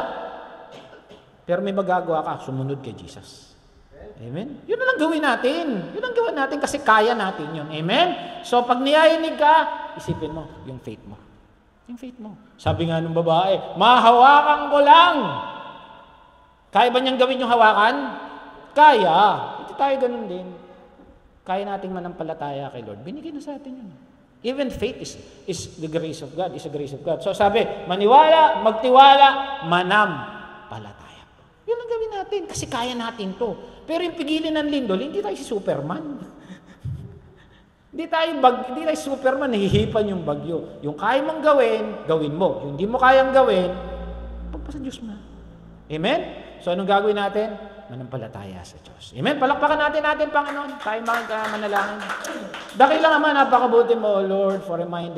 Pero may magagawa ka, sumunod kay Jesus. Amen? Yun na lang gawin natin. Yun ang gawin natin kasi kaya natin yun. Amen? So pag niyayinig ka, isipin mo yung faith mo. Yung faith mo. Sabi nga ng babae, mahawakan ko lang. Kaya ba niyang gawin yung hawakan? Kaya. Ito tayo ganun din. Kaya nating manampalataya kay Lord. Binigay na sa atin yun. Even faith is the grace of God. Is the grace of God. So sabi, maniwala, magtiwala, manampalataya. Yun ang gawin natin. Kasi kaya natin to. Pero yung pigilin ng lindol, hindi tayo si Superman. Hindi tayo Superman, nahihipan yung bagyo. Yung kaya mong gawin, gawin mo. Yung hindi mo kayang gawin, pagpasa Diyos mo. Amen? So, anong gagawin natin? Manampalataya sa Diyos. Amen? Palakpakan natin, Panginoon. Tayo manalangin. Dakil lang naman, napakabuti mo, O Lord, for reminding